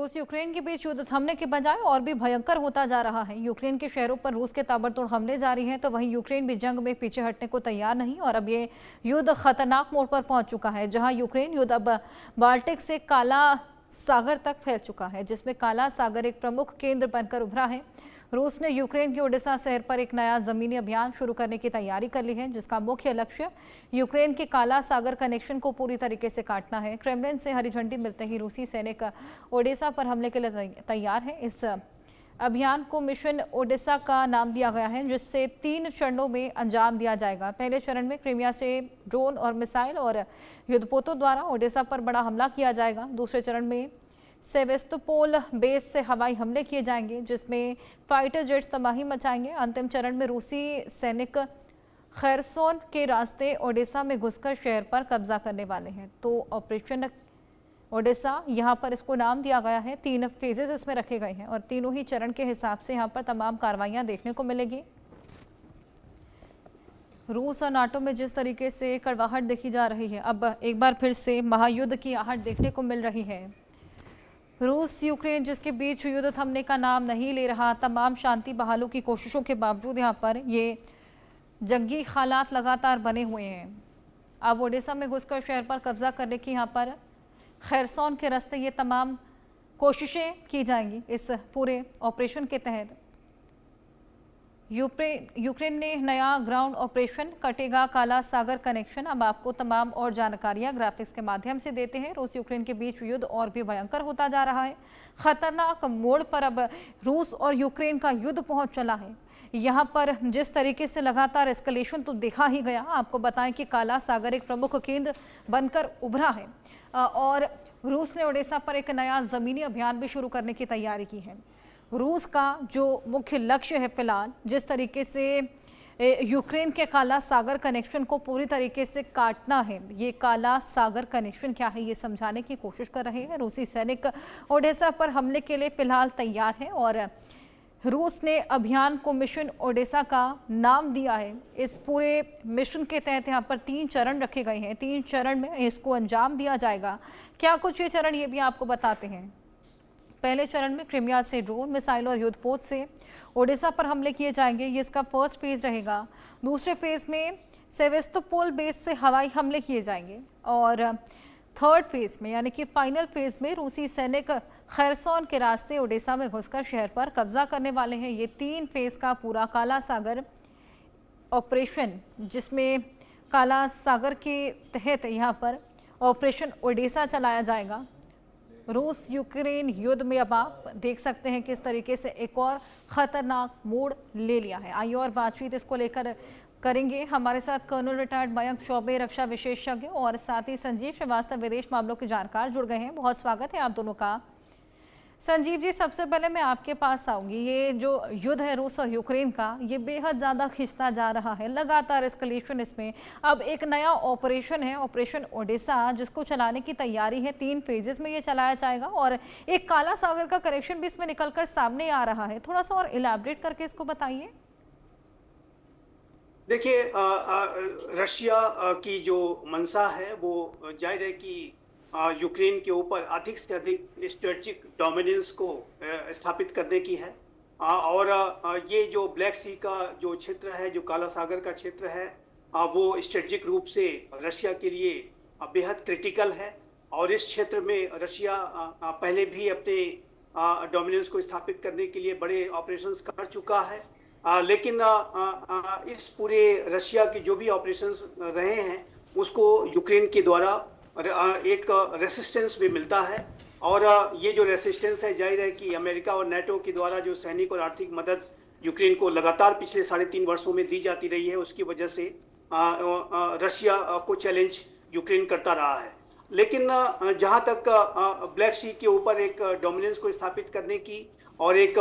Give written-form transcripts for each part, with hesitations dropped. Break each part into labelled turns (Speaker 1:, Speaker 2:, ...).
Speaker 1: रूस यूक्रेन के बीच युद्ध थमने के बजाय और भी भयंकर होता जा रहा है। यूक्रेन के शहरों पर रूस के ताबड़तोड़ हमले जारी हैं, तो वहीं यूक्रेन भी जंग में पीछे हटने को तैयार नहीं और अब ये युद्ध खतरनाक मोड़ पर पहुंच चुका है, जहां यूक्रेन युद्ध अब बाल्टिक से काला सागर तक फैल चुका है, जिसमें काला सागर एक प्रमुख केंद्र बनकर उभरा है। रूस ने यूक्रेन के ओडेसा शहर पर एक नया जमीनी अभियान शुरू करने की तैयारी कर ली है, जिसका मुख्य लक्ष्य यूक्रेन के काला सागर कनेक्शन को पूरी तरीके से काटना है। क्रेमलिन से हरी झंडी मिलते ही रूसी सैनिक ओडेसा पर हमले के लिए तैयार है। इस अभियान को मिशन ओडेसा का नाम दिया गया है, जिससे 3 चरणों में अंजाम दिया जाएगा। पहले चरण में क्रीमिया से ड्रोन और मिसाइल और युद्धपोतों द्वारा ओडेसा पर बड़ा हमला किया जाएगा। दूसरे चरण में सेवेस्तोपोल बेस से हवाई हमले किए जाएंगे, जिसमें फाइटर जेट्स तबाही मचाएंगे। अंतिम चरण में रूसी सैनिक खैरसोन के रास्ते ओडेसा में घुसकर शहर पर कब्जा करने वाले हैं। तो ऑपरेशन ओडेसा, यहाँ पर इसको नाम दिया गया है। 3 फेजेस इसमें रखे गए हैं और तीनों ही चरण के हिसाब से यहाँ पर तमाम कार्रवाइयाँ देखने को मिलेगी। रूस और नाटो में जिस तरीके से कड़वाहट देखी जा रही है, अब एक बार फिर से महायुद्ध की आहट देखने को मिल रही है। रूस यूक्रेन जिसके बीच युद्ध थमने का नाम नहीं ले रहा, तमाम शांति बहालों की कोशिशों के बावजूद यहाँ पर ये जंगी हालात लगातार बने हुए हैं। अब ओडेसा में घुसकर शहर पर कब्जा करने की यहाँ पर खैरसोन के रास्ते ये तमाम कोशिशें की जाएंगी। इस पूरे ऑपरेशन के तहत यूक्रेन ने नया ग्राउंड ऑपरेशन कटेगा काला सागर कनेक्शन। अब आपको तमाम और जानकारियां ग्राफिक्स के माध्यम से देते हैं। रूस यूक्रेन के बीच युद्ध और भी भयंकर होता जा रहा है। खतरनाक मोड़ पर अब रूस और यूक्रेन का युद्ध पहुंच चला है। यहाँ पर जिस तरीके से लगातार एस्केलेशन तो देखा ही गया। आपको बताएं कि काला सागर एक प्रमुख केंद्र बनकर उभरा है और रूस ने ओडेसा पर एक नया जमीनी अभियान भी शुरू करने की तैयारी की है। रूस का जो मुख्य लक्ष्य है फिलहाल, जिस तरीके से यूक्रेन के काला सागर कनेक्शन को पूरी तरीके से काटना है, ये काला सागर कनेक्शन क्या है ये समझाने की कोशिश कर रहे हैं। रूसी सैनिक ओडेसा पर हमले के लिए फिलहाल तैयार है और रूस ने अभियान को मिशन ओडेसा का नाम दिया है। इस पूरे मिशन के तहत यहाँ पर 3 चरण रखे गए हैं। 3 चरण में इसको अंजाम दिया जाएगा। क्या कुछ ये चरण ये भी आपको बताते हैं। पहले चरण में क्रीमिया से ड्रोन, मिसाइल और युद्धपोत से ओडेसा पर हमले किए जाएंगे, ये इसका फर्स्ट फेज रहेगा। दूसरे फेज में सेवेस्तोपोल बेस से हवाई हमले किए जाएंगे और थर्ड फेज में यानी कि फाइनल फेज में रूसी सैनिक खैरसोन के रास्ते ओडेसा में घुसकर शहर पर कब्जा करने वाले हैं। ये 3 फेज का पूरा काला सागर ऑपरेशन, जिसमें काला सागर के तहत यहाँ पर ऑपरेशन ओडेसा चलाया जाएगा। रूस यूक्रेन युद्ध में अब आप देख सकते हैं किस तरीके से एक और खतरनाक मोड़ ले लिया है। आइए और बातचीत इसको लेकर करेंगे। हमारे साथ कर्नल रिटायर्ड मयंक चौबे, रक्षा विशेषज्ञ, और साथ ही संजीव श्रीवास्तव, विदेश मामलों के जानकार जुड़ गए हैं। बहुत स्वागत है आप दोनों का। संजीव जी, सबसे पहले मैं आपके पास आऊंगी। ये जो युद्ध है रूस और यूक्रेन का, ये बेहद ज़्यादा खिंचता जा रहा है, लगातार एस्केलेशन इसमें। अब एक नया ऑपरेशन है, ऑपरेशन ओडेसा, जिसको चलाने की तैयारी है। 3 फेजेस में ये चलाया जाएगा और एक काला सागर का कनेक्शन भी इसमें निकलकर सामने आ रहा है। थोड़ा सा और इलैबोरेट करके इसको बताइए।
Speaker 2: देखिए, रशिया की जो मंशा है वो जाहिर है कि यूक्रेन के ऊपर अधिक से अधिक स्ट्रेटेजिक डोमिनेंस को स्थापित करने की है और ये जो ब्लैक सी का जो क्षेत्र है, जो काला सागर का क्षेत्र है, वो स्ट्रेटेजिक रूप से रशिया के लिए बेहद क्रिटिकल है और इस क्षेत्र में रशिया पहले भी अपने डोमिनेंस को स्थापित करने के लिए बड़े ऑपरेशंस कर चुका है। लेकिन इस पूरे रशिया के जो भी ऑपरेशंस रहे हैं उसको यूक्रेन के द्वारा एक रेसिस्टेंस भी मिलता है और ये जो रेसिस्टेंस है, जाहिर है कि अमेरिका और नेटो के द्वारा जो सैनिक और आर्थिक मदद यूक्रेन को लगातार पिछले 3.5 वर्षों में दी जाती रही है, उसकी वजह से रशिया को चैलेंज यूक्रेन करता रहा है। लेकिन जहां तक ब्लैक सी के ऊपर एक डोमिनेंस को स्थापित करने की और एक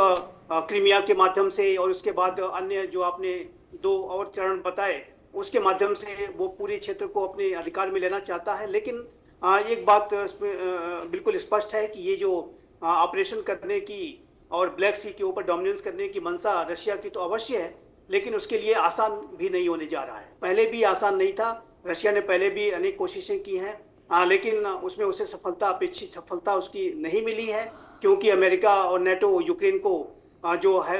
Speaker 2: क्रीमिया के माध्यम से और उसके बाद अन्य जो आपने 2 और चरण बताए, उसके माध्यम से वो पूरे क्षेत्र को अपने अधिकार में लेना चाहता है। लेकिन एक बात बिल्कुल स्पष्ट है कि ये जो ऑपरेशन करने की और ब्लैक सी के ऊपर डोमिनेंस करने की मंशा रशिया की तो अवश्य है, लेकिन उसके लिए आसान भी नहीं होने जा रहा है। पहले भी आसान नहीं था। रशिया ने पहले भी अनेक कोशिशें की हैं लेकिन उसमें उसे अपेक्षित सफलता उसकी नहीं मिली है, क्योंकि अमेरिका और नेटो यूक्रेन को जो है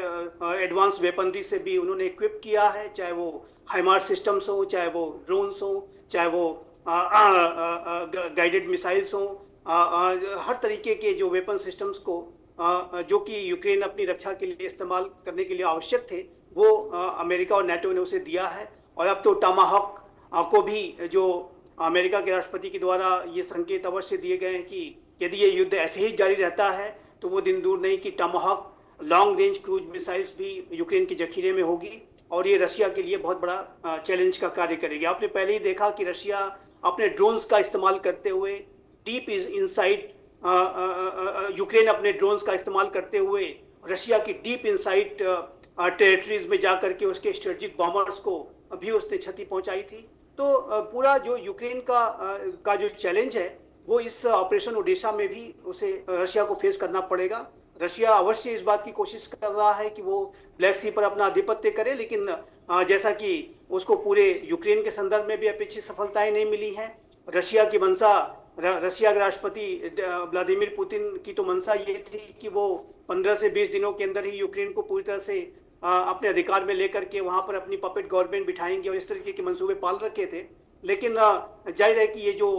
Speaker 2: एडवांस वेपनरी से भी उन्होंने इक्विप किया है, चाहे वो हाइमार्स सिस्टम्स हो, चाहे वो ड्रोन्स हो, चाहे वो गाइडेड मिसाइल्स हो, हर तरीके के जो वेपन सिस्टम्स को जो कि यूक्रेन अपनी रक्षा के लिए इस्तेमाल करने के लिए आवश्यक थे, वो अमेरिका और नेटो ने उसे दिया है। और अब तो टमाहॉक को भी जो अमेरिका के राष्ट्रपति के द्वारा ये संकेत अवश्य दिए गए हैं कि यदि ये युद्ध ऐसे ही जारी रहता है तो वो दिन दूर नहीं कि टमाहॉक लॉन्ग रेंज क्रूज मिसाइल्स भी यूक्रेन के जखीरे में होगी, और ये रशिया के लिए बहुत बड़ा चैलेंज का कार्य करेगी। आपने पहले ही देखा कि रशिया अपने ड्रोन्स का इस्तेमाल करते हुए डीप इनसाइड यूक्रेन अपने ड्रोन्स का इस्तेमाल करते हुए रशिया की डीप इनसाइड टेरिटरीज में जाकर के उसके स्ट्रेटेजिक बॉम्बर्स को भी उसने क्षति पहुंचाई थी। तो पूरा जो यूक्रेन का जो चैलेंज है वो इस ऑपरेशन ओडेसा में भी उसे रशिया को फेस करना पड़ेगा। रशिया अवश्य इस बात की कोशिश कर रहा है कि वो ब्लैक सी पर अपना आधिपत्य करे, लेकिन जैसा कि उसको पूरे यूक्रेन के संदर्भ में भी अपेक्षित सफलताएं नहीं मिली हैं। रशिया की मंशा, रशिया के राष्ट्रपति व्लादिमीर पुतिन की तो मंशा ये थी कि वो 15 से 20 दिनों के अंदर ही यूक्रेन को पूरी तरह से अपने अधिकार में लेकर के वहां पर अपनी पपेट गवर्नमेंट बिठाएंगे, और इस तरीके के मंसूबे पाल रखे थे। लेकिन जाहिर है कि ये जो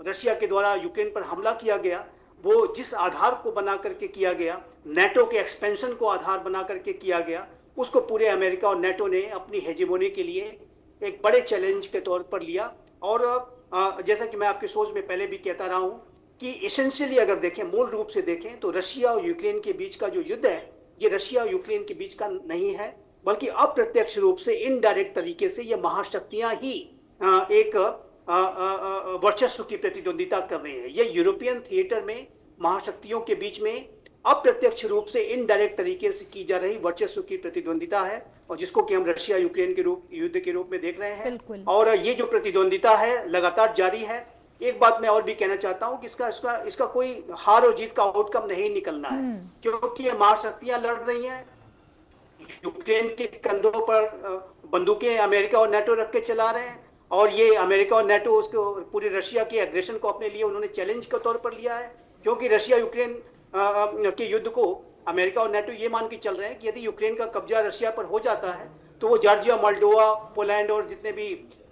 Speaker 2: रशिया के द्वारा यूक्रेन पर हमला किया गया वो जिस आधार को बना करके किया गया, नेटो के एक्सपेंशन को आधार बना करके किया गया, उसको पूरे अमेरिका और नेटो ने अपनी हेजेमोनी के लिए एक बड़े चैलेंज के तौर पर लिया। और जैसा कि मैं आपके सोच में पहले भी कहता रहा हूं कि एसेंशियली अगर देखें, मूल रूप से देखें तो रशिया और यूक्रेन के बीच का जो युद्ध है ये रशिया और यूक्रेन के बीच का नहीं है, बल्कि अप्रत्यक्ष रूप से इनडायरेक्ट तरीके से ये महाशक्तियां ही एक वर्चस्व की प्रतिद्वंदिता कर रही है। ये यूरोपियन थिएटर में महाशक्तियों के बीच में अप्रत्यक्ष रूप से इनडायरेक्ट तरीके से की जा रही वर्चस्व की प्रतिद्वंदिता है, और जिसको कि हम रशिया यूक्रेन के युद्ध के रूप में देख रहे हैं। और ये जो प्रतिद्वंदिता है लगातार जारी है। एक बात मैं और भी कहना चाहता हूं कि इसका कोई हार और जीत का आउटकम नहीं निकलना है, क्योंकि ये महाशक्तियां लड़ रही हैं। यूक्रेन के कंधों पर बंदूकें अमेरिका और नेटो रख के चला रहे हैं, और ये अमेरिका और नेटो उसको पूरी रशिया के एग्रेशन को अपने लिए उन्होंने चैलेंज के तौर पर लिया है, क्योंकि रशिया यूक्रेन के युद्ध को अमेरिका और नेटो ये मान के चल रहे हैं कि यदि यूक्रेन का कब्जा रशिया पर हो जाता है तो वो जॉर्जिया, मोल्डोवा, पोलैंड और जितने भी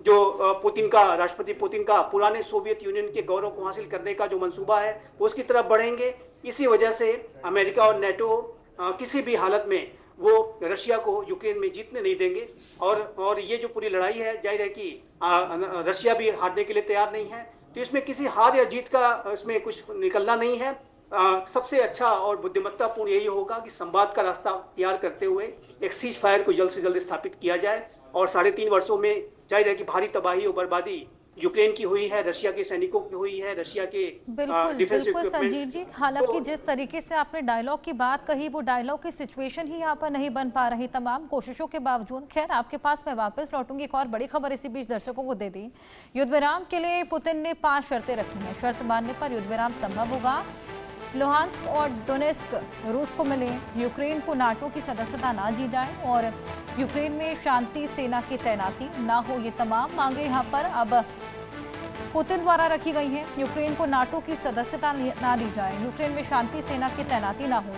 Speaker 2: जो राष्ट्रपति पुतिन का पुराने सोवियत यूनियन के गौरव को हासिल करने का जो मंसूबा है उसकी तरफ बढ़ेंगे। इसी वजह से अमेरिका और नेटो किसी भी हालत में वो रशिया को यूक्रेन में जीतने नहीं देंगे। और ये जो पूरी लड़ाई है, जाहिर है कि रशिया भी हारने के लिए तैयार नहीं है, तो इसमें किसी हार या जीत का इसमें कुछ निकलना नहीं है। सबसे अच्छा और बुद्धिमत्तापूर्ण यही होगा कि संवाद का रास्ता तैयार करते हुए एक सीज फायर को जल्द से जल्द स्थापित किया जाए। और 3.5 वर्षों में जाहिर है कि भारी तबाही और बर्बादी यूक्रेन की हुई है, रशिया के सैनिकों की हुई है, रशिया के
Speaker 1: बिल्कुल संजीव जी, हालांकि जिस तरीके से आपने डायलॉग की बात कही वो डायलॉग की सिचुएशन ही यहाँ पर नहीं बन पा रही तमाम कोशिशों के बावजूद। खैर, आपके पास मैं वापस लौटूंगी। एक और बड़ी खबर इसी बीच दर्शकों को दे दी। युद्ध विराम के लिए पुतिन ने 5 शर्तें रखी हैं। शर्त मानने पर युद्ध विराम संभव होगा। लुहांस्क और डोनेस्क रूस को मिले, यूक्रेन को नाटो की सदस्यता ना दी जाए, और यूक्रेन में शांति सेना की तैनाती ना हो। ये तमाम मांगे यहाँ पर अब पुतिन द्वारा रखी गई हैं। यूक्रेन को नाटो की सदस्यता ना दी जाए, यूक्रेन में शांति सेना की तैनाती ना हो।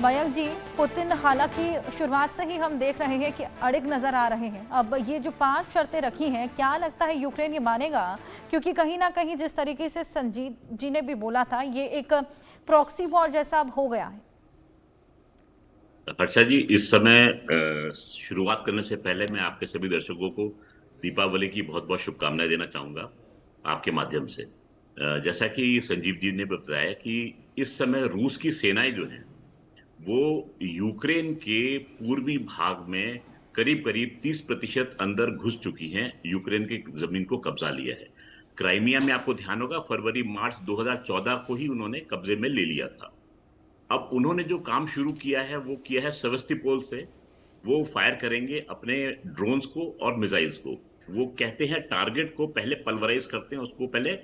Speaker 1: मयंक जी, पुतिन हालांकि शुरुआत से ही हम देख रहे हैं कि अड़िग नजर आ रहे हैं। अब ये जो 5 शर्तें रखी हैं, क्या लगता है यूक्रेन ये मानेगा? क्योंकि कहीं ना कहीं जिस तरीके से संजीव जी ने भी बोला था, ये एक प्रॉक्सी वॉर जैसा अब हो गया है।
Speaker 3: हर्षा जी, इस समय शुरुआत करने से पहले मैं आपके सभी दर्शकों को दीपावली की बहुत बहुत शुभकामनाएं देना चाहूंगा आपके माध्यम से। जैसा कि संजीव जी ने बताया कि इस समय रूस की सेनाएं जो हैं वो यूक्रेन के पूर्वी भाग में करीब करीब 30% अंदर घुस चुकी हैं, यूक्रेन की जमीन को कब्जा लिया है। क्राइमिया में आपको ध्यान होगा फरवरी-मार्च 2014 को ही उन्होंने कब्जे में ले लिया था। अब उन्होंने जो काम शुरू किया है वो किया है सेवस्टोपोल से। वो फायर करेंगे अपने ड्रोन्स को और मिसाइल्स को। वो कहते हैं टारगेट को पहले पल्वराइज करते हैं, उसको पहले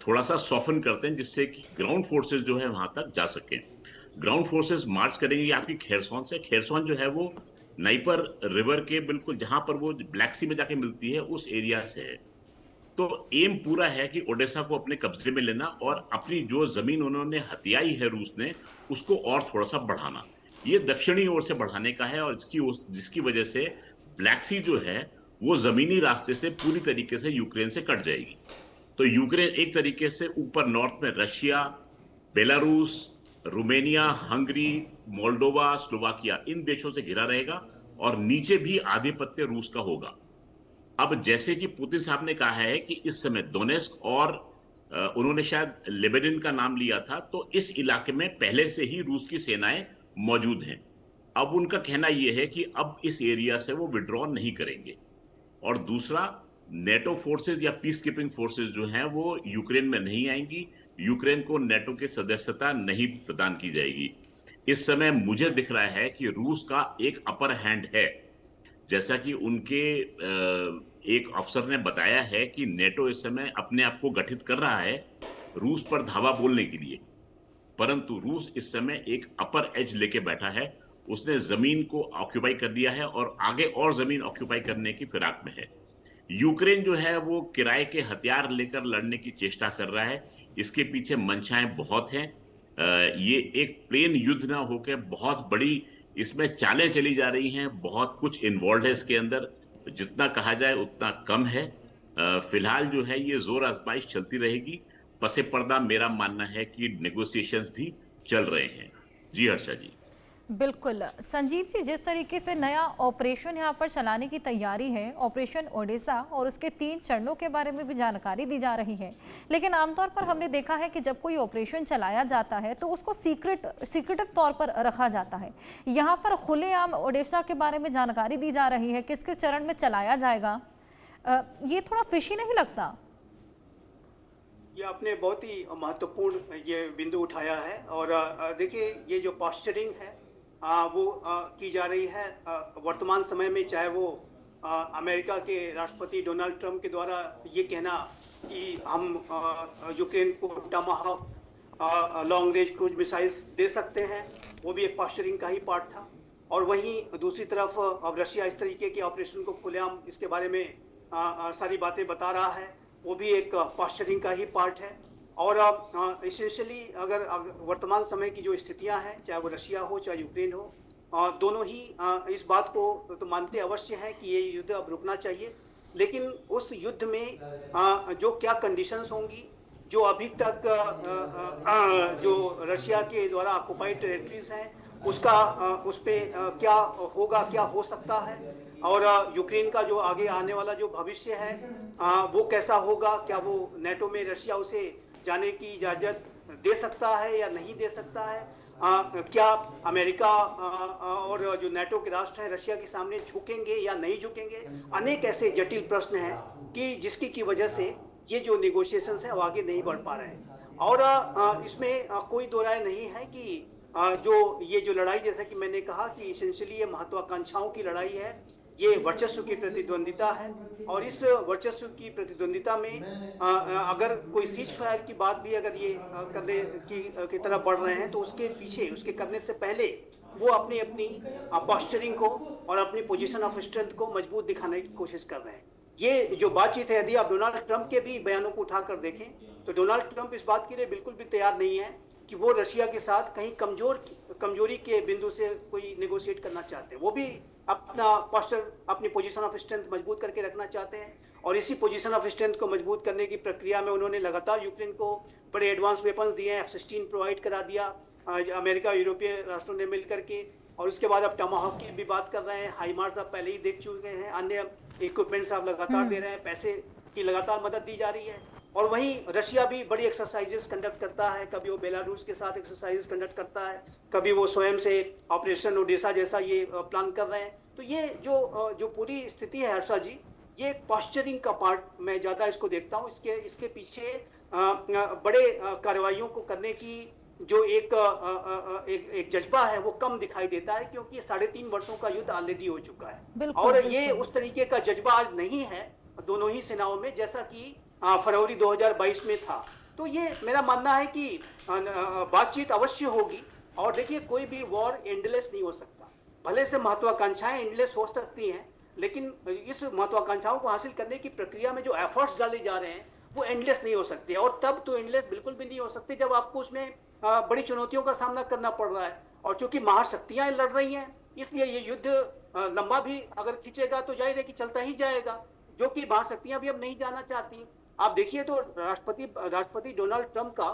Speaker 3: थोड़ा सा सॉफन करते हैं जिससे कि ग्राउंड फोर्सेस जो है वहां तक जा सके। ग्राउंड फोर्सेस मार्च करेंगे आपकी खेरसॉन से। खेरसॉन जो है वो नाइपर रिवर के बिल्कुल जहां पर वो ब्लैक सी में जाके मिलती है उस एरिया से है। तो एम पूरा है कि ओडेसा को अपने कब्जे में लेना और अपनी जो जमीन उन्होंने हथियाई है रूस ने, उसको और थोड़ा सा बढ़ाना। ये दक्षिणी ओर से बढ़ाने का है, और जिसकी वजह से ब्लैक सी जो है वो जमीनी रास्ते से पूरी तरीके से यूक्रेन से कट जाएगी। तो यूक्रेन एक तरीके से ऊपर नॉर्थ में Russia, Belarus, Romania, Hungary, Moldova, Slovakia, इन देशों से घिरा रहेगा, और नीचे भी आधिपत्य रूस का होगा। अब जैसे कि पुतिन साहब ने कहा है कि इस समय डोनेस्क और उन्होंने शायद लेबेनिन का नाम लिया था, तो इस इलाके में पहले से ही रूस की सेनाएं मौजूद हैं। अब उनका कहना यह है कि अब इस एरिया से वो विड्रॉ नहीं करेंगे। और दूसरा, नेटो फोर्सेस या पीस कीपिंग फोर्सेस जो हैं वो यूक्रेन में नहीं आएंगी, यूक्रेन को नेटो की सदस्यता नहीं प्रदान की जाएगी। इस समय मुझे दिख रहा है कि रूस का एक अपर हैंड है, जैसा कि उनके एक अफसर ने बताया है कि नेटो इस समय अपने आप को गठित कर रहा है रूस पर धावा बोलने के लिए, परंतु रूस इस समय एक अपर एज लेके बैठा है। उसने जमीन को ऑक्यूपाई कर दिया है और आगे और जमीन ऑक्यूपाई करने की फिराक में है। यूक्रेन जो है वो किराए के हथियार लेकर लड़ने की चेष्टा कर रहा है, इसके पीछे मंशाएं बहुत हैं। ये एक प्लेन युद्ध ना होकर बहुत बड़ी इसमें चालें चली जा रही हैं, बहुत कुछ इन्वॉल्व है इसके अंदर, जितना कहा जाए उतना कम है। फिलहाल जो है ये जोर आजमाइश चलती रहेगी। पसे पर्दा मेरा मानना है कि नेगोशिएशंस भी चल रहे हैं। जी हर्षा जी।
Speaker 1: बिल्कुल संजीव जी, जिस तरीके से नया ऑपरेशन यहाँ पर चलाने की तैयारी है, ऑपरेशन ओडेसा, और उसके 3 चरणों के बारे में भी जानकारी दी जा रही है, लेकिन आमतौर पर हमने देखा है कि जब कोई ऑपरेशन चलाया जाता है तो उसको सीक्रेटिव तौर पर रखा जाता है। यहाँ पर खुलेआम ओडेसा के बारे में जानकारी दी जा रही है, किस किस चरण में चलाया जाएगा, ये थोड़ा फिशी नहीं लगता?
Speaker 2: ये आपने बहुत ही महत्वपूर्ण ये बिंदु उठाया है। और देखिए, ये जो पॉस्चरिंग है वो की जा रही है वर्तमान समय में, चाहे वो अमेरिका के राष्ट्रपति डोनाल्ड ट्रंप के द्वारा ये कहना कि हम यूक्रेन को टमाहॉक लॉन्ग रेंज क्रूज मिसाइल्स दे सकते हैं, वो भी एक पॉस्चरिंग का ही पार्ट था। और वहीं दूसरी तरफ अब रशिया इस तरीके के ऑपरेशन को खुलेआम इसके बारे में सारी बातें बता रहा है, वो भी एक पॉस्चरिंग का ही पार्ट है। और इसेंशियली अगर वर्तमान समय की जो स्थितियां हैं, चाहे वो रशिया हो चाहे यूक्रेन हो, दोनों ही इस बात को तो मानते अवश्य हैं कि ये युद्ध अब रुकना चाहिए, लेकिन उस युद्ध में जो क्या कंडीशंस होंगी, जो अभी तक जो रशिया के द्वारा ऑक्युपाइड टेरिटरीज हैं उसका उस पे क्या होगा, क्या हो सकता है, और यूक्रेन का जो आगे आने वाला जो भविष्य है वो कैसा होगा, क्या वो नेटो में रशिया उसे जाने की इजाजत दे सकता है या नहीं दे सकता है, क्या अमेरिका और जो नेटो के राष्ट्र हैं रशिया के सामने झुकेंगे या नहीं झुकेंगे। अनेक ऐसे जटिल प्रश्न हैं कि जिसकी की वजह से ये जो नेगोशिएशंस है वो आगे नहीं बढ़ पा रहे हैं। और इसमें कोई दो राय नहीं है कि जो ये जो लड़ाई, जैसा कि मैंने कहा कि इसेंशियली ये महत्वाकांक्षाओं की लड़ाई है, ये वर्चस्व की प्रतिद्वंदिता है। और इस वर्चस्व की प्रतिद्वंदिता में अगर कोई सीज फायर की बात भी अगर ये करने की तरफ बढ़ रहे हैं, तो उसके पीछे, उसके करने से पहले वो अपनी पॉस्चरिंग को और अपनी पोजीशन ऑफ स्ट्रेंथ को मजबूत दिखाने की कोशिश कर रहे हैं। ये जो बातचीत है, यदि आप डोनाल्ड ट्रंप के भी बयानों को उठाकर देखें तो डोनाल्ड ट्रंप इस बात के लिए बिल्कुल भी तैयार नहीं है कि वो रशिया के साथ कहीं कमजोरी के बिंदु से कोई नेगोशिएट करना चाहते हैं। वो भी अपना पोस्चर, अपनी पोजीशन ऑफ स्ट्रेंथ मजबूत करके रखना चाहते हैं, और इसी पोजीशन ऑफ स्ट्रेंथ को मजबूत करने की प्रक्रिया में उन्होंने लगातार यूक्रेन को बड़े एडवांस वेपन्स दिए हैं, F-16 प्रोवाइड करा दिया अमेरिका यूरोपीय राष्ट्रों ने मिलकर के, और उसके बाद अब टमाहॉक की भी बात कर रहे हैं, हाइमार्स आप पहले ही देख चुके हैं, अन्य इक्विपमेंट्स आप लगातार दे रहे हैं, पैसे की लगातार मदद दी जा रही है। और वहीं रशिया भी बड़ी एक्सरसाइजेस कंडक्ट करता है, कभी वो बेलारूस के साथ एक्सरसाइजेस कंडक्ट करता है, कभी वो स्वयं से ऑपरेशन ओडेसा जैसा ये प्लान कर रहे हैं। तो ये जो पूरी स्थिति है हर्षा जी, ये एक पॉस्चरिंग का पार्ट मैं ज्यादा इसको देखता हूँ। इसके पीछे बड़े कार्रवाइयों को करने की जो एक जज्बा है वो कम दिखाई देता है, क्योंकि ये 3.5 वर्षों का युद्ध ऑलरेडी हो चुका है। और ये उस तरीके का जज्बा आज नहीं है दोनों ही सेनाओं में, जैसा कि फरवरी 2022 में था। तो ये मेरा मानना है कि बातचीत अवश्य होगी। और देखिए, कोई भी वॉर एंडलेस नहीं हो सकता, भले से महत्वाकांक्षाएं एंडलेस हो सकती हैं, लेकिन इस महत्वाकांक्षाओं को हासिल करने की प्रक्रिया में जो एफर्ट्स डाले जा रहे हैं वो एंडलेस नहीं हो सकते, और तब तो एंडलेस बिल्कुल भी नहीं हो सकते जब आपको उसमें बड़ी चुनौतियों का सामना करना पड़ रहा है। और चूंकि महाशक्तियां लड़ रही हैं, इसलिए ये युद्ध लंबा भी अगर खींचेगा तो जाहिर है कि चलता ही जाएगा, जो कि महाशक्तियां भी अब नहीं जाना चाहती। आप देखिए तो राष्ट्रपति डोनाल्ड ट्रंप का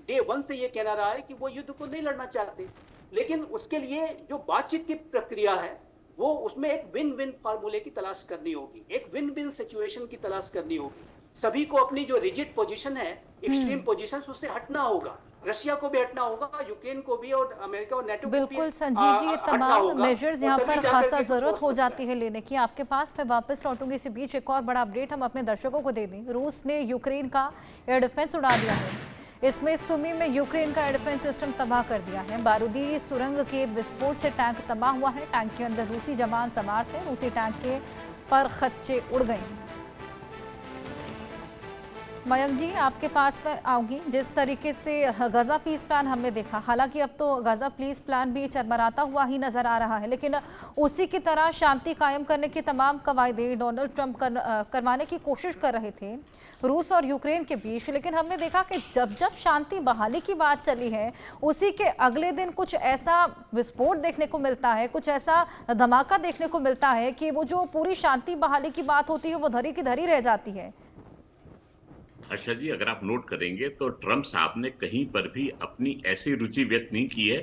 Speaker 2: डे 1 से ये कहना रहा है कि वो युद्ध को नहीं लड़ना चाहते, लेकिन उसके लिए जो बातचीत की प्रक्रिया है वो उसमें एक विन विन फार्मूले की तलाश करनी होगी, एक विन विन सिचुएशन की तलाश करनी होगी। सभी को अपनी जो रिजिड पोजीशन है, एक्सट्रीम पोजीशन, उससे हटना होगा। रशिया को भी हटना होगा, यूक्रेन को भी, और अमेरिका और नेटो को भी
Speaker 1: बिल्कुल संजीव जी, ये तमाम मेजर्स यहाँ पर खासा जरूरत हो जाती है लेने की। आपके पास मैं वापस लौटूंगी, इसी बीच एक और बड़ा अपडेट हम अपने दर्शकों को दे दें। रूस ने यूक्रेन का एयर डिफेंस उड़ा दिया है। इसमें सुमी में यूक्रेन का एयर डिफेंस सिस्टम तबाह कर दिया है। बारूदी सुरंग के विस्फोट से टैंक तबाह हुआ है। टैंक के अंदर रूसी जवान सवार थे। रूसी टैंक के पर खच्चे उड़ गए। मयंक जी, आपके पास मैं आऊंगी। जिस तरीके से गाजा पीस प्लान हमने देखा, हालांकि अब तो गाजा पीस प्लान भी चरमराता हुआ ही नजर आ रहा है, लेकिन उसी की तरह शांति कायम करने की तमाम कवायदे डोनाल्ड ट्रंप करवाने की कोशिश कर रहे थे रूस और यूक्रेन के बीच। लेकिन हमने देखा कि जब जब शांति बहाली की बात चली है, उसी के अगले दिन कुछ ऐसा विस्फोट देखने को मिलता है, कुछ ऐसा धमाका देखने को मिलता है कि वो जो पूरी शांति बहाली की बात होती है वो धरी की धरी रह जाती है।
Speaker 3: हर्षा जी, अगर आप नोट करेंगे तो ट्रंप साहब ने कहीं पर भी अपनी ऐसी रुचि व्यक्त नहीं की है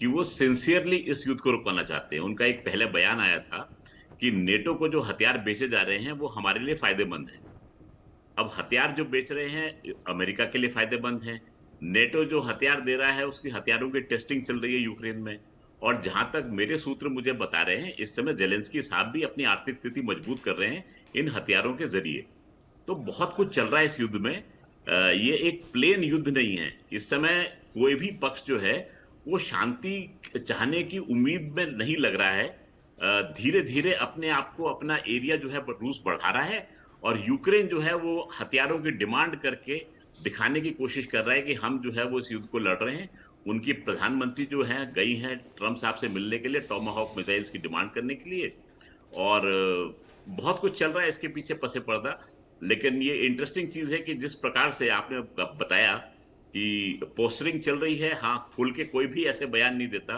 Speaker 3: कि वो सिंसियरली इस युद्ध को रुकवाना चाहते हैं। उनका एक पहले बयान आया था कि नेटो को जो हथियार बेचे जा रहे हैं वो हमारे लिए फायदेमंद है। अब हथियार जो बेच रहे हैं अमेरिका के लिए फायदेमंद है। नेटो जो हथियार दे रहा है उसकी हथियारों की टेस्टिंग चल रही है यूक्रेन में। और जहां तक मेरे सूत्र मुझे बता रहे हैं, इस समय जेलेंस्की साहब भी अपनी आर्थिक स्थिति मजबूत कर रहे हैं इन हथियारों के जरिए। तो बहुत कुछ चल रहा है इस युद्ध में। ये एक प्लेन युद्ध नहीं है। इस समय कोई भी पक्ष जो है वो शांति चाहने की उम्मीद में नहीं लग रहा है। धीरे धीरे अपने आप को, अपना एरिया जो है रूस बढ़ा रहा है, और यूक्रेन जो है वो हथियारों की डिमांड करके दिखाने की कोशिश कर रहा है कि हम जो है वो इस युद्ध को लड़ रहे हैं। उनकी प्रधानमंत्री जो है गई हैं ट्रंप साहब से मिलने के लिए, टोमाहॉक मिसाइल्स की डिमांड करने के लिए। और बहुत कुछ चल रहा है इसके पीछे पसे पर्दा। लेकिन ये इंटरेस्टिंग चीज है कि जिस प्रकार से आपने बताया कि पोस्टरिंग चल रही है, हाँ, खुल के कोई भी ऐसे बयान नहीं देता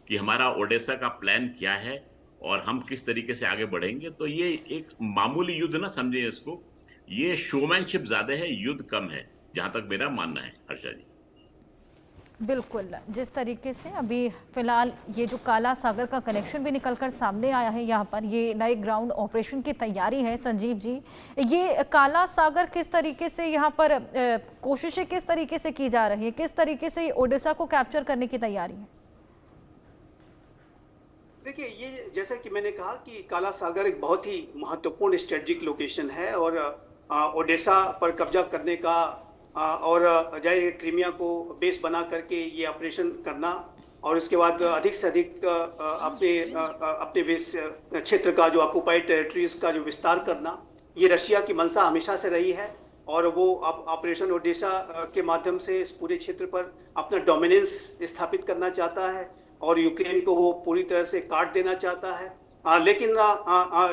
Speaker 3: कि हमारा ओडेसा का प्लान क्या है और हम किस तरीके से आगे बढ़ेंगे। तो ये एक मामूली युद्ध ना समझे इसको, ये शोमैनशिप ज्यादा है, युद्ध कम है, जहां तक मेरा मानना है। हर्षा जी,
Speaker 1: बिल्कुल, जिस तरीके से अभी फिलहाल ये जो काला सागर का कनेक्शन भी निकलकर सामने आया है, यहाँ पर ये नए ग्राउंड ऑपरेशन की तैयारी है। संजीव जी, ये काला सागर किस तरीके से यहाँ पर कोशिशें किस तरीके से की जा रही है, किस तरीके से ओडिशा को कैप्चर करने की तैयारी है?
Speaker 2: देखिए, ये जैसा कि मैंने कहा कि काला सागर एक बहुत ही महत्वपूर्ण स्ट्रेटेजिक लोकेशन है, और ओडिशा पर कब्जा करने का और जाहिर क्रीमिया को बेस बना करके ये ऑपरेशन करना, और उसके बाद अधिक से अधिक अपने क्षेत्र का जो ऑक्युपाइड टेरिटरीज का जो विस्तार करना, ये रशिया की मंशा हमेशा से रही है। और वो ऑपरेशन ओडिशा के माध्यम से इस पूरे क्षेत्र पर अपना डोमिनेंस स्थापित करना चाहता है, और यूक्रेन को वो पूरी तरह से काट देना चाहता है। लेकिन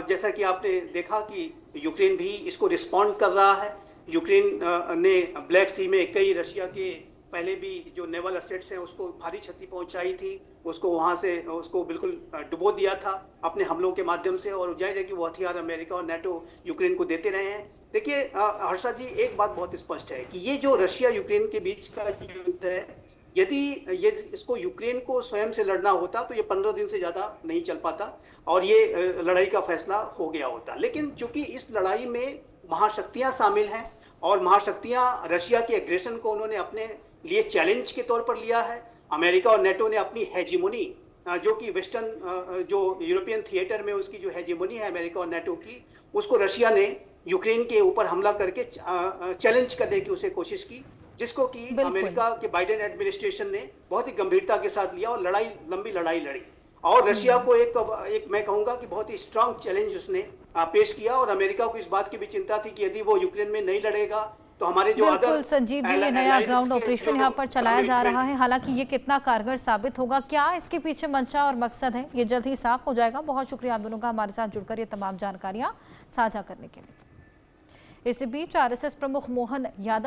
Speaker 2: जैसा कि आपने देखा कि यूक्रेन भी इसको रिस्पॉन्ड कर रहा है। यूक्रेन ने ब्लैक सी में कई रशिया के पहले भी जो नेवल असेट्स हैं उसको भारी क्षति पहुंचाई थी, उसको वहां से उसको बिल्कुल डुबो दिया था अपने हमलों के माध्यम से, और जाहिर है कि वो हथियार अमेरिका और नेटो यूक्रेन को देते रहे हैं। देखिए हर्षा जी, एक बात बहुत स्पष्ट है कि ये जो रशिया यूक्रेन के बीच का युद्ध है, यदि ये इसको यूक्रेन को स्वयं से लड़ना होता तो ये 15 दिन से ज्यादा नहीं चल पाता और ये लड़ाई का फैसला हो गया होता। लेकिन चूंकि इस लड़ाई में महाशक्तियां शामिल हैं, और महाशक्तियां रशिया के एग्रेशन को उन्होंने अपने लिए चैलेंज के तौर पर लिया है। अमेरिका और नेटो ने अपनी हेजिमोनी, जो कि वेस्टर्न जो यूरोपियन थिएटर में उसकी जो हेजिमोनी है अमेरिका और नेटो की, उसको रशिया ने यूक्रेन के ऊपर हमला करके चैलेंज करने की उसे कोशिश की, जिसको कि अमेरिका के बाइडेन एडमिनिस्ट्रेशन ने बहुत ही गंभीरता के साथ लिया और लंबी लड़ाई लड़ी, और रशिया को एक मैं कहूंगा कि बहुत ही स्ट्रांग चैलेंज उसने पेश किया। और अमेरिका को इस बात की भी चिंता थी कि यदि वो यूक्रेन में नहीं लड़ेगा, तो हमारे जो
Speaker 1: बिल्कुल संजीव जी, ये नया ग्राउंड ऑपरेशन यहाँ पर चलाया जा रहा है। हालांकि ये कितना कारगर साबित होगा, क्या इसके पीछे मंशा और मकसद है, ये जल्द ही साफ हो जाएगा। बहुत शुक्रिया आप दोनों का हमारे साथ जुड़कर ये तमाम जानकारियां साझा करने के लिए। इसी बीच आरएसएस प्रमुख मोहन यादव